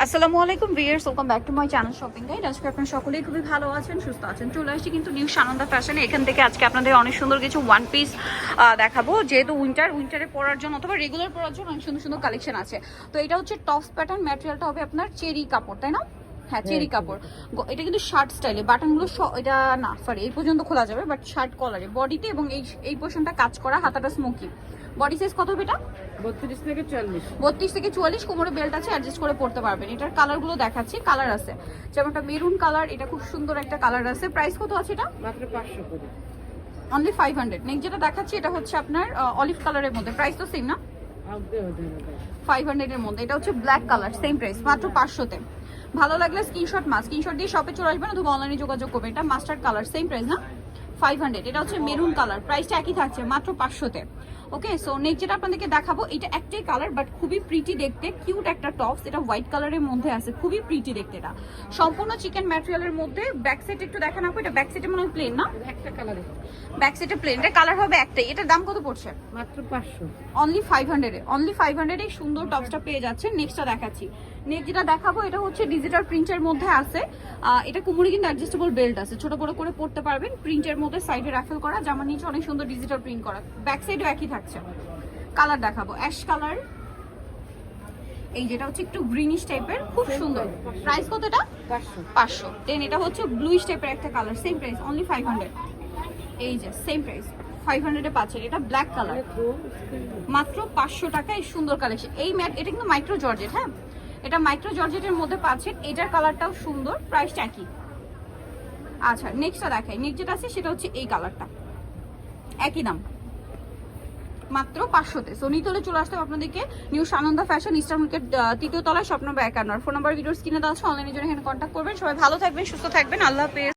আসসালামু আলাইকুম viewers, welcome back to my channel shopping guide. আজকে আপনারা সকলেই খুবই ভালো আছেন, সুস্থ আছেন। চলে আসছি কিন্তু নিউ সানন্দা ফ্যাশনে। এখান থেকে আজকে আপনাদের অনেক সুন্দর কিছু ওয়ান পিস দেখাবো। যেহেতু উইন্টারে পরার জন্য অথবা রেগুলার পরার জন্য অনেক সুন্দর সুন্দর কালেকশন আছে। তো এটা হচ্ছে টপস প্যাটার্ন, ম্যাটেরিয়ালটা হবে আপনার চেরি কাপড়, তাই না? হ্যাঁ, চেরি কাপড়। এটা কিন্তু শার্ট স্টাইলে, বাটনগুলো এটা না সরি এই পর্যন্ত খোলা যাবে, বাট শার্ট কলারে বডিতে এবং এই পোর্শনটা কাজ করা, হাতাটা স্মোকি। বডি সাইজ কত হবে এটা? 32 থেকে 44। 32 থেকে 44। কোমরে বেল্ট আছে, অ্যাডজাস্ট করে পড়তে পারবেন। এটার কালারগুলো দেখাচ্ছি, কালার আছে যেমনটা মেরুন কালার, এটা খুব সুন্দর একটা কালার আছে। প্রাইস কত আছে এটা? মাত্র 500 করে, অনলি 500। নেক্সট যেটা দেখাচ্ছি এটা হচ্ছে আপনার অলিভ কালারের মধ্যে, প্রাইস তো সেম না? 500 এর মধ্যে। এটা হচ্ছে ব্ল্যাক কালার, সেম প্রাইস, মাত্র 500 তে। ভালো লাগলে স্ক্রিনশট দিয়ে শপে চলে আসবেন অথবা অনলাইনে যোগাযোগ করবেন। এটা মাস্টার্ড কালার, সেম প্রাইস না? 500। এটা হচ্ছে মেরুন কালার, প্রাইসটা একই থাকছে, মাত্র 500 তে। ওকে, সো নেক্সট যেটা আপনাদেরকে দেখাবো, এটা একটাই কালার বাট খুবই প্রিটি দেখতে, কিউট একটা টপস। এটা হোয়াইট কালারের মধ্যে আছে, খুবই প্রিটি দেখতে। এটা সম্পূর্ণ চিকেন ম্যাটেরিয়ালের মধ্যে। ব্যাক সাইড একটু দেখেন আপু, এটা ব্যাক সাইডে মনে হয় প্লেন না? একটা কালারে ব্যাক সাইডে প্লেন, এটা কালার হবে একটাই। এটার দাম কত পড়ছে? মাত্র 500। অনলি 500 এ, অনলি 500 এই সুন্দর টপসটা পেয়ে যাচ্ছেন। নেক্সটটা দেখাচ্ছি। নেক্সট যেটা দেখাবো এটা হচ্ছে ডিজিটাল প্রিন্টের মধ্যে আছে। এটা কোমরে কিন্তু অ্যাডজাস্টেবল বেল্ট আছে, ছোট বড় করে পড়তে পারবেন। প্রিন্টের মধ্যে সাইডে রাফেল করা, জামার নিচে অনেক সুন্দর ডিজিটাল প্রিন্ট করা। ব্যাক সাইডও একই থাকছে। কালার দেখাবো, অ্যাশ কালার, এই যেটা হচ্ছে একটু গ্রিনিশ টাইপের, খুব সুন্দর। প্রাইস কত এটা? 500। দেন এটা হচ্ছে ব্লুইশ টাইপের একটা কালার, সেম প্রাইস, অনলি 500। এই যে সেম প্রাইস 500 এ পাচ্ছেন। এটা ব্ল্যাক কালার, মাত্র 500 টাকা। এই সুন্দর কালেকশন। এই ম্যাট, এটা কিন্তু মাইক্রো জর্জেট, হ্যাঁ এটা মাইক্রো জর্জেটের মধ্যে পাচ্ছেন। এটার কালারটাও সুন্দর, প্রাইসটা একই। আচ্ছা নেক্সটটা দেখাই। নেক্সট যেটা আছে সেটা হচ্ছে এই কালারটা, একই দাম, মাত্র 500-তে। সো নিতলে চলে আসতে হবে আপনাদেরকে New Sananda Fashion, Eastern Market, 3য় তলায়, শপ নম্বর 51। ফোন নাম্বার ভিডিওর স্ক্রিনে দেওয়া আছে, অনলাইনের জন্য এখানে কন্ট্যাক্ট করবেন। সবাই ভালো থাকবেন, সুস্থ থাকবেন, আল্লাহ হাফেজ।